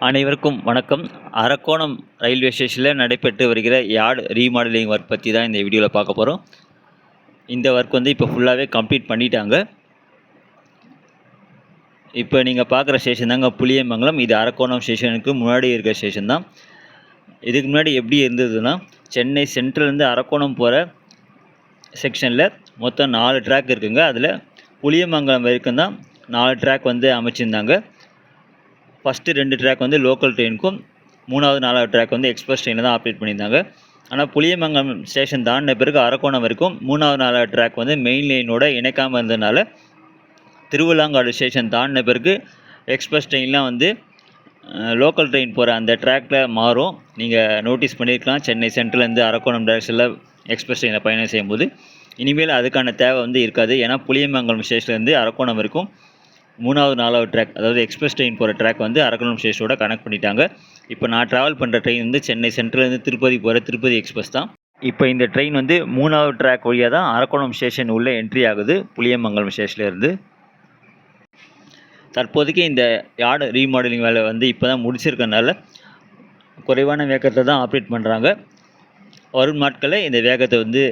அனைவருக்கும் வணக்கம். அரக்கோணம் ரயில்வே ஸ்டேஷனில் நடைபெற்று வருகிற யார்டு ரீமாடலிங் ஒர்க் பற்றி தான் இந்த வீடியோவில் பார்க்க போகிறோம். இந்த ஒர்க் வந்து இப்போ ஃபுல்லாகவே கம்ப்ளீட் பண்ணிட்டாங்க. இப்போ நீங்கள் பார்க்குற ஸ்டேஷன் தாங்க புளியமங்கலம். இது அரக்கோணம் ஸ்டேஷனுக்கு முன்னாடி இருக்கிற ஸ்டேஷன் தான். இதுக்கு முன்னாடி எப்படி இருந்ததுன்னா, சென்னை சென்ட்ரல்லேருந்து அரக்கோணம் போகிற செக்ஷனில் மொத்தம் 4 ட்ராக் இருக்குங்க. அதில் புளியமங்கலம் வரைக்கும் தான் 4 ட்ராக் வந்து அமைச்சிருந்தாங்க. ஃபஸ்ட்டு 2 ட்ராக் வந்து லோக்கல் ட்ரெயினுக்கும், 3வது 4வது ட்ராக் வந்து எக்ஸ்பிரஸ் ட்ரெயினில் தான் ஆப்ரேட் பண்ணியிருந்தாங்க. ஆனால் புளியமங்கலம் ஸ்டேஷன் தாண்டின பிறகு அரக்கோணம் வரைக்கும் 3வது 4வது ட்ராக் வந்து மெயின் லைனோட இணைக்காமல் இருந்ததுனால திருவிழாங்காடு ஸ்டேஷன் தாண்டின பிறகு எக்ஸ்பிரஸ் ட்ரெயின்லாம் வந்து லோக்கல் ட்ரெயின் போகிற அந்த ட்ராக்கில் மாறும். நீங்கள் நோட்டீஸ் பண்ணியிருக்கலாம், சென்னை சென்ட்ரலேருந்து அரக்கோணம் டைரக்ஷனில் எக்ஸ்பிரஸ் ட்ரெயினில் பயணம் செய்யும்போது. இனிமேல் அதுக்கான தேவை வந்து இருக்காது. ஏன்னா புளியமங்கலம் ஸ்டேஷன்லேருந்து அரக்கோணம் வரைக்கும் 3வது 4வது ட்ராக், அதாவது எக்ஸ்பிரஸ் ட்ரெயின் போகிற ட்ராக் வந்து அரக்கோணம் ஸ்டேஷனோட கனெக்ட் பண்ணிட்டாங்க. இப்போ நான் ட்ராவல் பண்ணுற ட்ரெயின் வந்து சென்னை சென்ட்ரலேருந்து திருப்பதி போகிற திருப்பதி எக்ஸ்பிரஸ் தான். இப்போ இந்த ட்ரெயின் வந்து 3வது ட்ராக் வழியாக தான் அரக்கோணம் ஸ்டேஷன் உள்ளே என்ட்ரி ஆகுது புளியமங்கலம் ஸ்டேஷன்லேருந்து. தற்போதைக்கு இந்த யார்டு ரீமாடலிங் வேலை வந்து இப்போ தான் முடிச்சிருக்கனால குறைவான வேகத்தை தான் ஆப்ரேட் பண்ணுறாங்க. வரும் நாட்களில் இந்த வேகத்தை வந்து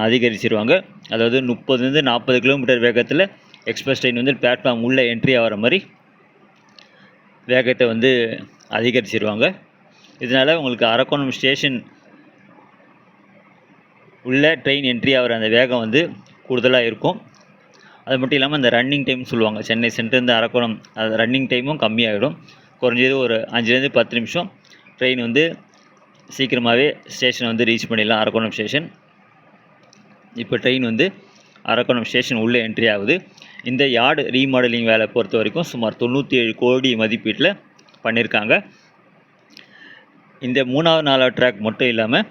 அதிகரிச்சிருவாங்க. அதாவது 30லேருந்து 40 கிலோமீட்டர் வேகத்தில் எக்ஸ்பிரஸ் ட்ரெயின் வந்து பிளாட்ஃபார்ம் உள்ளே என்ட்ரி ஆகிற மாதிரி வேகத்தை வந்து அதிகரிச்சிருவாங்க. இதனால் உங்களுக்கு அரக்கோணம் ஸ்டேஷன் உள்ளே ட்ரெயின் என்ட்ரி ஆகிற அந்த வேகம் வந்து கூடுதலாக இருக்கும். அது மட்டும் இல்லாமல் அந்த ரன்னிங் டைம் சொல்லுவாங்க, சென்னை சென்ட்ரலேருந்து அரக்கோணம் அது ரன்னிங் டைமும் கம்மியாகிடும். குறைஞ்சது ஒரு 5லேருந்து 10 நிமிஷம் ட்ரெயின் வந்து சீக்கிரமாகவே ஸ்டேஷனை வந்து ரீச் பண்ணிடலாம் அரக்கோணம் ஸ்டேஷன். இப்போ ட்ரெயின் வந்து அரக்கோணம் ஸ்டேஷன் உள்ளே என்ட்ரி ஆகுது. இந்த யார்டு ரீமாடலிங் வேலை பொறுத்த வரைக்கும் சுமார் 97 கோடி மதிப்பீட்டில் பண்ணியிருக்காங்க. இந்த 3வது 4வது ட்ராக் மட்டும் இல்லாமல்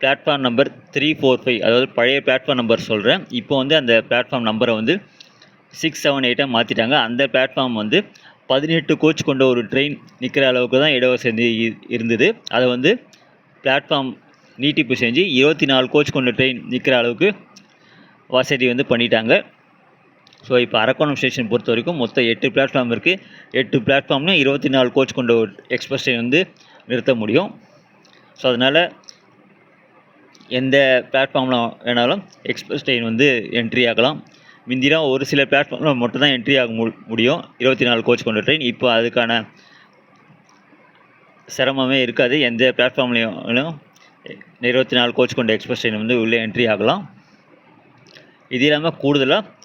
பிளாட்ஃபார்ம் நம்பர் 345, அதாவது பழைய பிளாட்ஃபார்ம் நம்பர் சொல்கிறேன், இப்போ வந்து அந்த பிளாட்ஃபார்ம் நம்பரை வந்து 678 மாற்றிட்டாங்க. அந்த பிளாட்ஃபார்ம் வந்து 18 கோச் கொண்ட ஒரு ட்ரெயின் நிற்கிற அளவுக்கு தான் இடவசதி இருந்தது. அதை வந்து பிளாட்ஃபார்ம் நீட்டிப்பு செஞ்சு 24 கோச் கொண்ட ட்ரெயின் நிற்கிற அளவுக்கு வசதி வந்து பண்ணிட்டாங்க. ஸோ இப்போ அரக்கோணம் ஸ்டேஷன் பொறுத்த வரைக்கும் மொத்தம் 8 பிளாட்ஃபார்ம் இருக்குது. 8 பிளாட்ஃபார்ம்னு 24 கோச் கொண்ட ஒரு எக்ஸ்பிரஸ் ட்ரெயின் வந்து நிறுத்த முடியும். ஸோ அதனால் எந்த பிளாட்ஃபார்மில் வேணாலும் எக்ஸ்பிரஸ் ட்ரெயின் வந்து என்ட்ரி ஆகலாம். முந்தினா ஒரு சில பிளாட்ஃபார்மில் மட்டும் தான் என்ட்ரி ஆக முடியும் 24 கோச் கொண்ட ட்ரெயின். இப்போ அதுக்கான சிரமமே இருக்காது. எந்த பிளாட்ஃபார்ம்லேயும் 24 கோச் கொண்ட எக்ஸ்பிரஸ் ட்ரெயின் வந்து உள்ளே என்ட்ரி ஆகலாம். இது இல்லாமல் கூடுதலாக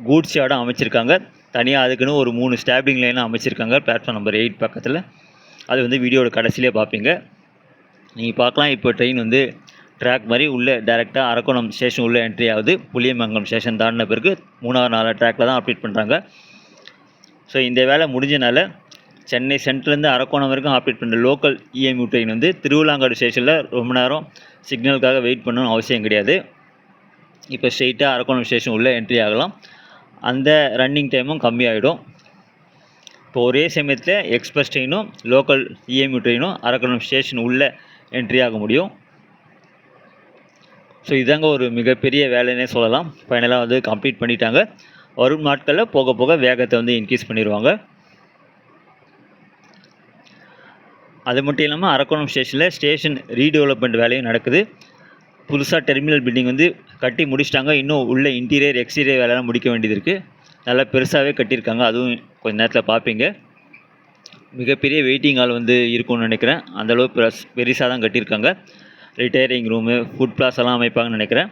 கூட்ஸ் யார்டும் அமைச்சிருக்காங்க. தனியாக அதுக்குன்னு ஒரு 3 ஸ்டாப்பிங் லைனும் அமைச்சிருக்காங்க பிளாட்ஃபார்ம் நம்பர் 8 பக்கத்தில். அது வந்து வீடியோட கடைசியிலே பார்ப்பீங்க, நீங்கள் பார்க்கலாம். இப்போ ட்ரெயின் வந்து ட்ராக் மாதிரி உள்ளே டேரெக்டாக அரக்கோணம் ஸ்டேஷன் உள்ளே என்ட்ரி ஆகுது. புளியமங்கலம் ஸ்டேஷன் தாண்டின பிறகு 3வது 4வது ட்ராக்கில் தான் ஆப்ரேட் பண்ணுறாங்க. ஸோ இந்த வேலை முடிஞ்சனால சென்னை சென்ட்ரலேருந்து அரக்கோணம் வரைக்கும் ஆப்ரேட் பண்ணுற லோக்கல் இஎம்யூ ட்ரெயின் வந்து திருவிழாங்காடு ஸ்டேஷனில் ரொம்ப நேரம் சிக்னலுக்காக வெயிட் பண்ணணும்னு அவசியம் கிடையாது. இப்போ ஸ்ட்ரெயிட்டாக அரக்கோணம் ஸ்டேஷன் உள்ளே என்ட்ரி ஆகலாம். அந்த ரன்னிங் டைமும் கம்மியாகிடும். இப்போ ஒரே சமயத்தில் எக்ஸ்பிரஸ் ட்ரெயினும் லோக்கல் இஎம்யூ ட்ரெயினும் அரக்கோணம் ஸ்டேஷன் உள்ளே என்ட்ரி ஆக முடியும். ஸோ இதாங்க ஒரு மிகப்பெரிய வேலைன்னே சொல்லலாம். ஃபைனலாக வந்து கம்ப்ளீட் பண்ணிட்டாங்க. வரும் நாட்களில் போக போக வேகத்தை வந்து இன்க்ரீஸ் பண்ணிடுவாங்க. அது மட்டும் இல்லாமல் அரக்கோணம் ஸ்டேஷனில் ஸ்டேஷன் ரீடெவலப்மெண்ட் வேலையும் நடக்குது. புதுசாக டெர்மினல் பில்டிங் வந்து கட்டி முடிச்சிட்டாங்க. இன்னும் உள்ள இன்டீரியர் எக்ஸ்டீரியர் வேலைலாம் முடிக்க வேண்டியது இருக்குது. நல்லா பெருசாகவே கட்டியிருக்காங்க. அதுவும் கொஞ்சம் நேரத்தில் பார்ப்பீங்க. மிகப்பெரிய வெயிட்டிங் ஹால் வந்து இருக்கும்னு நினைக்கிறேன். அந்தளவுக்கு பெருசாக தான் கட்டியிருக்காங்க. ரிட்டையரிங் ரூமு, ஃபுட் பிளாஸெல்லாம் அமைப்பாங்கன்னு நினைக்கிறேன்.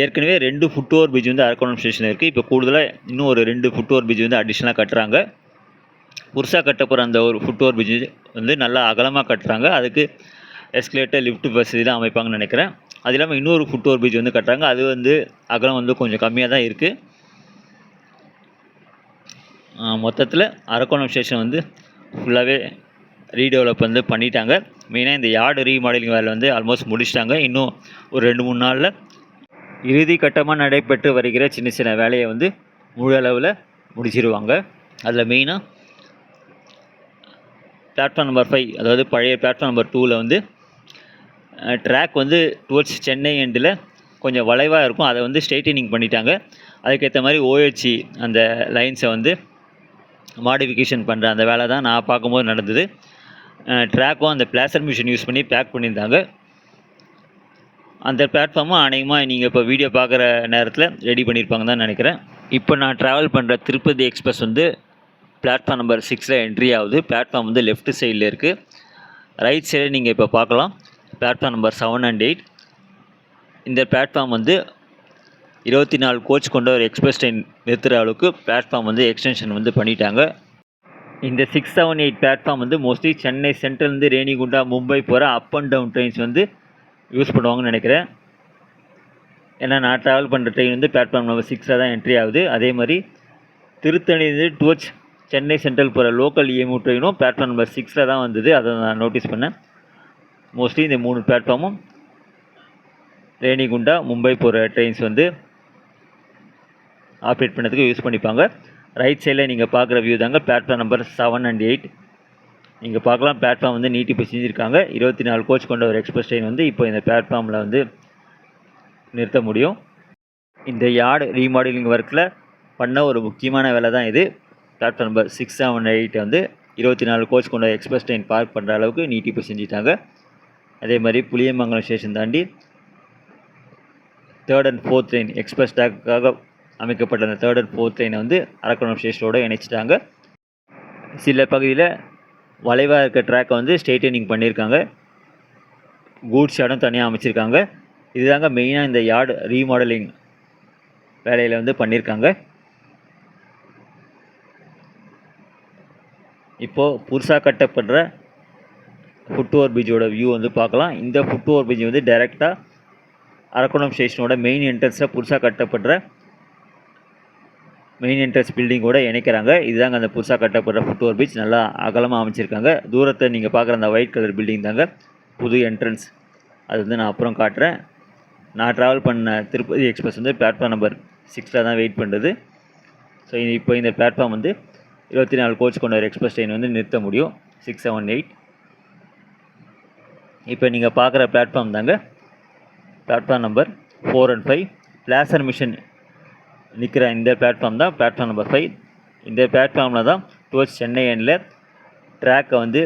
ஏற்கனவே 2 ஃபுட் ஓவர் பிரிட்ஜ் வந்து அரக்கோணம் ஸ்டேஷனில் இருக்குது. இப்போ கூடுதலாக இன்னும் ஒரு 2 ஃபுட் ஓவர் பிரிட்ஜ் வந்து அடிஷ்னலாக கட்டுறாங்க. புதுசாக கட்ட போகிற அந்த ஒரு ஃபுட் ஓவர் பிரிட்ஜ் வந்து நல்லா அகலமாக கட்டுறாங்க. அதுக்கு எஸ்கலேட்டர், லிஃப்ட் வசதிலாம் அமைப்பாங்கன்னு நினைக்கிறேன். அது இல்லாமல் இன்னொரு ஃபுட் ஓவர் பிரிட்ஜ் வந்து கட்டுறாங்க. அது வந்து அகலம் வந்து கொஞ்சம் கம்மியாக தான் இருக்குது. மொத்தத்தில் அரக்கோணம் ஸ்டேஷன் வந்து ஃபுல்லாகவே ரீடெவலப் வந்து பண்ணிட்டாங்க. மெயினாக இந்த யார்டு ரீமாடலிங் வேலை வந்து ஆல்மோஸ்ட் முடிச்சிட்டாங்க. இன்னும் ஒரு 2-3 நாளில் இறுதி கட்டமாக நடைபெற்று வருகிற சின்ன சின்ன வேலையை வந்து முழு அளவில் முடிச்சிருவாங்க. அதில் மெயினாக பிளாட்ஃபார்ம் நம்பர் 5, அதாவது பழைய பிளாட்ஃபார்ம் நம்பர் 2ல் வந்து ட்ராக் வந்து டுவர்ட்ஸ் சென்னை எண்டில் கொஞ்சம் வளைவாக இருக்கும். அதை வந்து ஸ்ட்ரைட்டனிங் பண்ணிட்டாங்க. அதுக்கேற்ற மாதிரி ஓஹெச்சி அந்த லைன்ஸை வந்து மாடிஃபிகேஷன் பண்ணுற அந்த வேலை தான் நான் பார்க்கும்போது நடந்தது. ட்ராக்கும் அந்த பிளாஸ்டர் மிஷின் யூஸ் பண்ணி பேக் பண்ணியிருந்தாங்க. அந்த பிளாட்ஃபார்மும் அநேகமாக நீங்கள் இப்போ வீடியோ பார்க்குற நேரத்தில் ரெடி பண்ணியிருப்பாங்க தான் நினைக்கிறேன். இப்போ நான் ட்ராவல் பண்ணுற திருப்பதி எக்ஸ்பிரஸ் வந்து பிளாட்ஃபார்ம் நம்பர் 6ல் என்ட்ரி ஆகுது. பிளாட்ஃபார்ம் வந்து லெஃப்ட் சைடில் இருக்குது. ரைட் சைடு நீங்கள் இப்போ பார்க்கலாம் பிளாட்ஃபார்ம் நம்பர் 7 and 8. இந்த பிளாட்ஃபார்ம் வந்து 24 கோச் கொண்ட ஒரு எக்ஸ்பிரஸ் ட்ரெயின் நிறுத்துகிற அளவுக்கு பிளாட்ஃபார்ம் வந்து எக்ஸ்டென்ஷன் வந்து பண்ணிட்டாங்க. இந்த 6, 7, 8 பிளாட்ஃபார்ம் வந்து மோஸ்ட்லி சென்னை சென்ட்ரல்லேருந்து ரேணிகுண்டா மும்பை போகிற அப் அண்ட் டவுன் ட்ரெயின்ஸ் வந்து யூஸ் பண்ணுவாங்கன்னு நினைக்கிறேன். ஏன்னா நான் ட்ராவல் பண்ணுற ட்ரெயின் வந்து பிளாட்ஃபார்ம் நம்பர் 6ல் தான் என்ட்ரி ஆகுது. அதே மாதிரி திருத்தணிலேருந்து டுவர்ட்ஸ் சென்னை சென்ட்ரல் போகிற லோக்கல் EMU ட்ரெயினும் பிளாட்ஃபார்ம் நம்பர் 6ல் தான் வந்தது. அதை நான் நோட்டீஸ் பண்ணேன். மோஸ்ட்லி இந்த 3 பிளாட்ஃபார்மும் ரேணிகுண்டா மும்பை போகிற ட்ரெயின்ஸ் வந்து ஆப்ரேட் பண்ணதுக்கு யூஸ் பண்ணிப்பாங்க. ரைட் சைடில் நீங்கள் பார்க்குற வியூ தாங்க பிளாட்ஃபார்ம் நம்பர் 7 and 8. நீங்கள் பார்க்கலாம் பிளாட்ஃபார்ம் வந்து நீட்டிப்பு செஞ்சுருக்காங்க. 24 கோச் கொண்ட ஒரு எக்ஸ்பிரஸ் ட்ரெயின் வந்து இப்போ இந்த பிளாட்ஃபார்மில் வந்து நிறுத்த முடியும். இந்த யார்டு ரீமாடலிங் ஒர்க்கில் பண்ண ஒரு முக்கியமான வேலை தான் இது. பிளாட்ஃபார்ம் நம்பர் 6, 7, 8 வந்து 24 கோச் கொண்ட எக்ஸ்பிரஸ் ட்ரெயின் பார்க் பண்ணுற அளவுக்கு நீட்டிப்பு செஞ்சுட்டாங்க. அதே மாதிரி புளியமங்கலம் ஸ்டேஷன் தாண்டி 3rd and 4th train express ட்ராக்காக அமைக்கப்பட்ட அந்த 3rd and 4th ட்ரெயினை வந்து அரக்கோணம் ஸ்டேஷனோடு இணைச்சிட்டாங்க. சில பகுதியில் வளைவாக இருக்க ட்ராக்கை வந்து ஸ்ட்ரெயிட்டனிங் பண்ணியிருக்காங்க. கூட்ஸ் யார்டும் தனியாக அமைச்சிருக்காங்க. இதுதாங்க மெயினாக இந்த யார்டு ரீமாடலிங் வேலையில் வந்து பண்ணியிருக்காங்க. இப்போது புதுசாக கட்டப்படுற ஃபுட் ஓவர் பிரிட்ஜோட வியூ வந்து பார்க்கலாம். இந்த ஃபுட் ஓவர் பிரிட்ஜ் வந்து டைரெக்டாக அரக்கோணம் ஸ்டேஷனோட மெயின் என்ட்ரன்ஸில் புதுசாக கட்டப்படுற மெயின் என்ட்ரன்ஸ் பில்டிங்கோட இணைக்கிறாங்க. இதுதாங்க அந்த புதுசாக கட்டப்படுற ஃபுட் ஓவர் பிரிட்ஜ். நல்லா அகலமாக அமைச்சிருக்காங்க. தூரத்தை நீங்கள் பார்க்குற அந்த ஒயிட் கலர் பில்டிங் தாங்க புது என்ட்ரன்ஸ். அது வந்து நான் அப்புறம் காட்டுறேன். நான் ட்ராவல் பண்ண திருப்பதி எக்ஸ்பிரஸ் வந்து பிளாட்ஃபார்ம் நம்பர் 6ல் தான் வெயிட் பண்ணுறது. ஸோ இப்போ இந்த பிளாட்ஃபார்ம் வந்து 24 கோச் கொண்ட ஒரு எக்ஸ்பிரஸ் ட்ரெயின் வந்து நிறுத்த முடியும். 6, 7, 8. இப்போ நீங்கள் பார்க்குற பிளாட்ஃபார்ம் தாங்க platform number 4 and 5. Plaster machine நிற்கிற இந்த பிளாட்ஃபார்ம் தான் பிளாட்ஃபார்ம் நம்பர் 5. இந்த பிளாட்ஃபார்மில் தான் டுவர்ட்ஸ் சென்னை எண்டில் ட்ராக்கை வந்து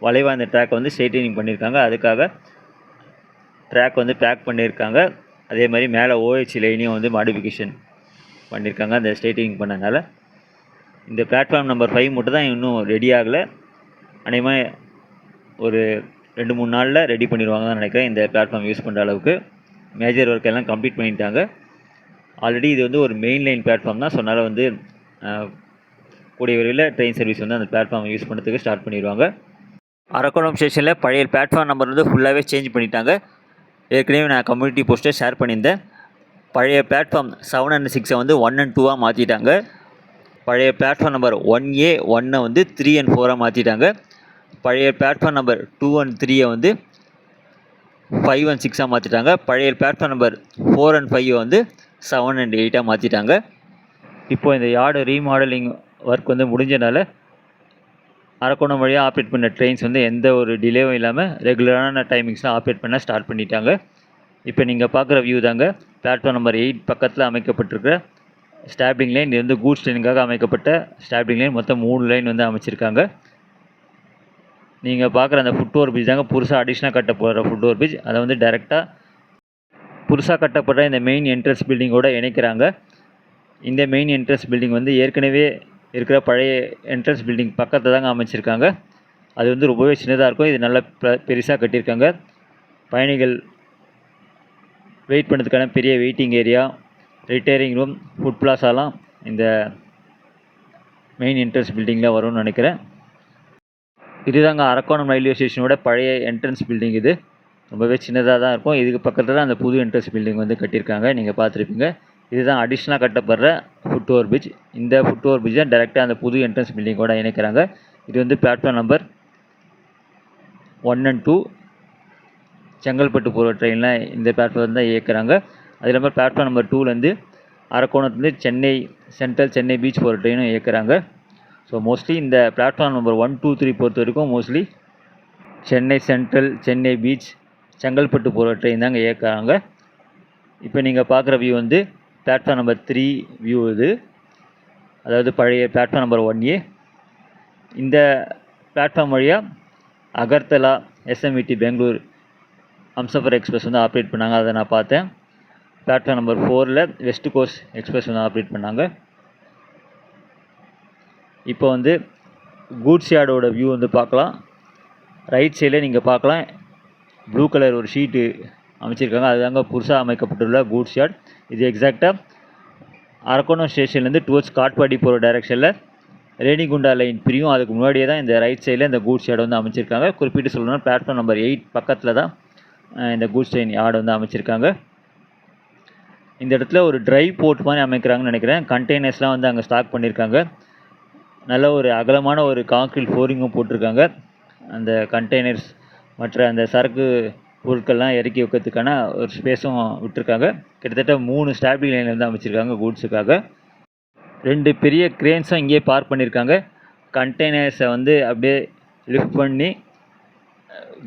வளைவாக இந்த ட்ராக்கை வந்து ஸ்ட்ரெயிட்டனிங் பண்ணியிருக்காங்க. அதுக்காக ட்ராக் வந்து பேக் பண்ணியிருக்காங்க. அதே மாதிரி மேலே OH லைனையும் வந்து மாடிஃபிகேஷன் பண்ணியிருக்காங்க அந்த ஸ்ட்ரெயிட்டனிங் பண்ணனால. இந்த பிளாட்ஃபார்ம் நம்பர் 5 மட்டும் தான் இன்னும் ரெடி ஆகலை. அநேகமாக ஒரு 2-3 நாளில் ரெடி பண்ணிடுவாங்க தான் நினைக்கிறேன். இந்த பிளாட்ஃபார்ம் யூஸ் பண்ணுற அளவுக்கு மேஜர் ஒர்க் எல்லாம் கம்ப்ளீட் பண்ணிட்டாங்க. ஆல்ரெடி இது வந்து ஒரு மெயின் லைன் பிளாட்ஃபார்ம் தான். ஸோ அதனால் வந்து கூடிய விரைவில் ட்ரெயின் சர்வீஸ் வந்து அந்த பிளாட்ஃபார்ம் யூஸ் பண்ணுறதுக்கு ஸ்டார்ட் பண்ணிடுவாங்க. அரக்கோணம் ஸ்டேஷனில் பழைய பிளாட்ஃபார்ம் நம்பர் வந்து ஃபுல்லாகவே சேஞ்ச் பண்ணிட்டாங்க. ஏற்கனவே நான் கம்யூனிட்டி போஸ்ட்டை ஷேர் பண்ணியிருந்தேன். பழைய பிளாட்ஃபார்ம் 7 and 6 வந்து 1 and 2 மாற்றிட்டாங்க. பழைய பிளாட்ஃபார்ம் நம்பர் 1A 1 வந்து 3 and 4 மாற்றிட்டாங்க. பழைய பிளாட்ஃபார்ம் நம்பர் 2 and 3 வந்து 5 and 6 மாற்றிட்டாங்க. பழைய பிளாட்ஃபார்ம் நம்பர் 4 and 5 வந்து 7 and 8 மாற்றிட்டாங்க. இப்போது இந்த யார்டு ரீமாடலிங் ஒர்க் வந்து முடிஞ்சனால அரக்கோணம் வழியாக ஆப்ரேட் பண்ண ட்ரெயின்ஸ் வந்து எந்த ஒரு டிலேவும் இல்லாமல் ரெகுலரான டைமிங்ஸில் ஆப்ரேட் பண்ண ஸ்டார்ட் பண்ணிட்டாங்க. இப்போ நீங்கள் பார்க்குற வியூ தாங்க பிளாட்ஃபார்ம் நம்பர் 8 பக்கத்தில் அமைக்கப்பட்டிருக்கிற ஸ்டாப்லிங் லைன். இது வந்து கூட்ஸ் ட்ரெயினுக்காக அமைக்கப்பட்ட ஸ்டாப்லிங் லைன். மொத்தம் 3 லைன் வந்து அமைச்சிருக்காங்க. நீங்கள் பார்க்குற அந்த ஃபுட் ஓவர் பிரிட்ஜ் தாங்க புதுசாக அடிஷ்னலாக கட்ட போகிற ஃபுட் ஓவர் பிரிட்ஜ். அதை வந்து டைரெக்டாக புதுசாக கட்டப்படுற இந்த மெயின் என்ட்ரன்ஸ் பில்டிங்கோடு இணைக்கிறாங்க. இந்த மெயின் என்ட்ரன்ஸ் பில்டிங் வந்து ஏற்கனவே இருக்கிற பழைய என்ட்ரன்ஸ் பில்டிங் பக்கத்தில் தாங்க அமைச்சிருக்காங்க. அது வந்து ரொம்பவே சின்னதாக இருக்கும். இது நல்லா பெருசாக கட்டியிருக்காங்க. பயணிகள் வெயிட் பண்ணுறதுக்கான பெரிய waiting area, retiring room, food பிளாஸாலாம் இந்த மெயின் என்ட்ரன்ஸ் பில்டிங்கில் வரும்னு நினைக்கிறேன். இதுதாங்க அரக்கோணம் ரயில்வே ஸ்டேஷனோட பழைய என்ட்ரன்ஸ் பில்டிங். இது ரொம்பவே சின்னதாக தான் இருக்கும். இதுக்கு பக்கத்தில் தான் அந்த புது என்ட்ரன்ஸ் பில்டிங் வந்து கட்டியிருக்காங்க. நீங்கள் பார்த்துருப்பீங்க. இதுதான் அடிஷ்னலாக கட்டப்படுற ஃபுட் ஓவர் பிரிட்ஜ். இந்த ஃபுட் ஓவர் பிரிட்ஜ் தான் டைரெக்டாக அந்த புது என்ட்ரன்ஸ் பில்டிங்கோடு இணைக்கிறாங்க. இது வந்து பிளாட்ஃபார்ம் நம்பர் 1 and 2 செங்கல்பட்டு போகிற ட்ரெயினில் இந்த பிளாட்ஃபார்ம் தான் இயக்குறாங்க. அது இல்லாமல் பிளாட்ஃபார்ம் நம்பர் 2லேருந்து அரக்கோணத்துலேருந்து சென்னை சென்ட்ரல், சென்னை பீச் போகிற ட்ரெயினும் இயக்குறாங்க. ஸோ மோஸ்ட்லி இந்த பிளாட்ஃபார்ம் நம்பர் 1, 2, 3 பொறுத்த வரைக்கும் mostly Chennai central, Chennai beach, Chengalpattu போகிற ட்ரெயின் தாங்க இயக்குறாங்க. இப்போ நீங்கள் பார்க்குற வியூ வந்து பிளாட்ஃபார்ம் நம்பர் 3 வியூ. இது அதாவது பழைய பிளாட்ஃபார்ம் நம்பர் 1A இந்த பிளாட்ஃபார்ம் வழியாக அகர்தலா, எஸ்எம்இடி பெங்களூர் ஹம்சஃபர் எக்ஸ்பிரஸ் வந்து ஆப்ரேட் பண்ணாங்க. அதை நான் பார்த்தேன். பிளாட்ஃபார்ம் நம்பர் 4ல் வெஸ்ட் கோஸ்ட் எக்ஸ்பிரஸ் வந்து ஆப்ரேட் பண்ணாங்க. இப்போ வந்து கூட்ஸ் யார்டோட வியூ வந்து பார்க்கலாம். ரைட் சைடில் நீங்கள் பார்க்கலாம், ப்ளூ கலர் ஒரு ஷீட்டு அமைச்சிருக்காங்க. அதுதாங்க புதுசாக அமைக்கப்பட்டுள்ள கூட்ஸ் யார்ட். இது எக்ஸாக்டாக அரக்கோணம் ஸ்டேஷன்லேருந்து டுவர்ட்ஸ் காட்பாடி போகிற டைரெக்ஷனில் ரேணிகுண்டா லைன் பிரியும். அதுக்கு முன்னாடியே தான் இந்த ரைட் சைடில் இந்த கூட்ஸ் யார்டு வந்து அமைச்சிருக்காங்க. குறிப்பிட்டு சொல்லணும்னா பிளாட்ஃபார்ம் நம்பர் 8 பக்கத்தில் தான் இந்த கூட்ஸ் ட்ரெயின் யார்டு வந்து அமைச்சிருக்காங்க. இந்த இடத்துல ஒரு ட்ரை போர்ட் மாதிரி அமைக்கிறாங்கன்னு நினைக்கிறேன். கண்டெய்னர்ஸ்லாம் வந்து அங்கே ஸ்டாக் பண்ணியிருக்காங்க. நல்ல ஒரு அகலமான ஒரு கான்க்ரீட் ஃப்ளோரிங்கும் போட்டிருக்காங்க. அந்த கண்டெய்னர்ஸ் மற்ற அந்த சரக்கு பொருட்கள்லாம் இறக்கி வைக்கிறதுக்கான ஒரு ஸ்பேஸும் விட்டுருக்காங்க. கிட்டத்தட்ட 3 ஸ்டாபிங் லைன் வந்து அமைச்சிருக்காங்க கூட்ஸுக்காக. 2 பெரிய கிரேன்ஸும் இங்கேயே பார்க் பண்ணியிருக்காங்க. கண்டெய்னர்ஸை வந்து அப்படியே லிஃப்ட் பண்ணி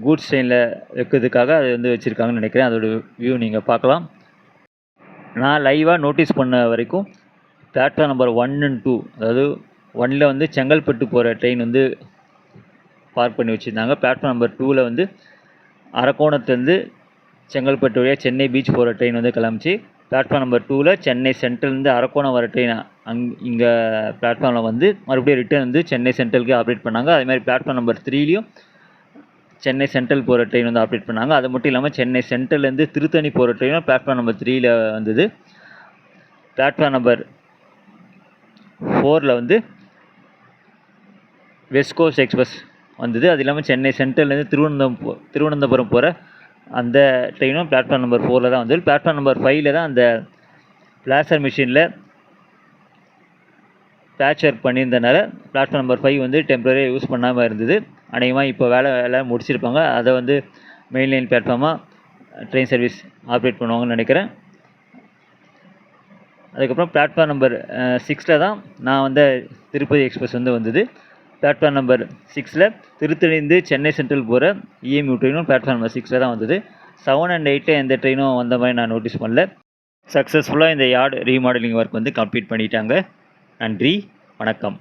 கூட்ஸ் ட்ரெயினில் வைக்கிறதுக்காக அது வந்து வச்சுருக்காங்கன்னு நினைக்கிறேன். அதோட வியூ நீங்கள் பார்க்கலாம். நான் லைவாக நோட்டீஸ் பண்ண வரைக்கும் பிளாட்ஃபார்ம் நம்பர் 1 and 2, அதாவது 1ல் வந்து செங்கல்பட்டு போகிற ட்ரெயின் வந்து பார்க் பண்ணி வச்சுருந்தாங்க. பிளாட்ஃபார்ம் நம்பர் 2ல் வந்து அரக்கோணத்துலேருந்து செங்கல்பட்டு வழியாக சென்னை பீச் போகிற ட்ரெயின் வந்து கிளம்பிச்சு. பிளாட்ஃபார்ம் நம்பர் 2ல் சென்னை சென்ட்ரல்லேருந்து அரக்கோணம் வர ட்ரெயின் இங்கே பிளாட்ஃபார்மில் வந்து மறுபடியும் ரிட்டர்ன் வந்து சென்னை சென்ட்ரலுக்கு ஆப்ரேட் பண்ணாங்க. அதேமாதிரி பிளாட்ஃபார்ம் நம்பர் 3லையும் சென்னை சென்ட்ரல் போகிற ட்ரெயின் வந்து ஆப்ரேட் பண்ணாங்க. அது மட்டும் இல்லாமல் சென்னை சென்ட்ரல்லேருந்து திருத்தணி போகிற ட்ரெயினும் பிளாட்ஃபார்ம் நம்பர் 3ல் வந்தது. பிளாட்ஃபார்ம் நம்பர் 4ல் வந்து வெஸ்ட் கோஸ்ட் எக்ஸ்பிரஸ் வந்தது. அது இல்லாமல் சென்னை சென்ட்ரல்லேருந்து திருவனந்தபுரம் போகிற அந்த ட்ரெயினும் பிளாட்ஃபார்ம் நம்பர் 4ல் தான் வந்தது. பிளாட்ஃபார்ம் நம்பர் 5ல் தான் அந்த பிளாஸ்டர் மிஷினில் பேட்ச் ஒர்க் பண்ணியிருந்தனால பிளாட்ஃபார்ம் நம்பர் 5 வந்து டெம்பரரியாக யூஸ் பண்ணாமல் இருந்தது. அநேகமாக இப்போ வேலை முடிச்சிருப்பாங்க. அதை வந்து மெயின் லைன் பிளாட்ஃபார்மாக ட்ரெயின் சர்வீஸ் ஆப்ரேட் பண்ணுவாங்கன்னு நினைக்கிறேன். அதுக்கப்புறம் பிளாட்ஃபார்ம் நம்பர் 6ல் தான் நான் வந்து திருப்பதி எக்ஸ்பிரஸ் வந்து வந்தது. பிளாட்ஃபார்ம் நம்பர் 6ல் திருத்தணிந்து சென்னை சென்ட்ரல் போகிற இஎம்யூ ட்ரெயினும் பிளாட்ஃபார்ம் நம்பர் 6ல் தான் வந்தது. 7 and 8 எந்த ட்ரெயினும் வந்த மாதிரி நான் நோட்டீஸ் பண்ணல. சக்ஸஸ்ஃபுல்லாக இந்த யார்டு ரீமாடலிங் ஒர்க் வந்து கம்ப்ளீட் பண்ணிட்டாங்க. நன்றி, வணக்கம்.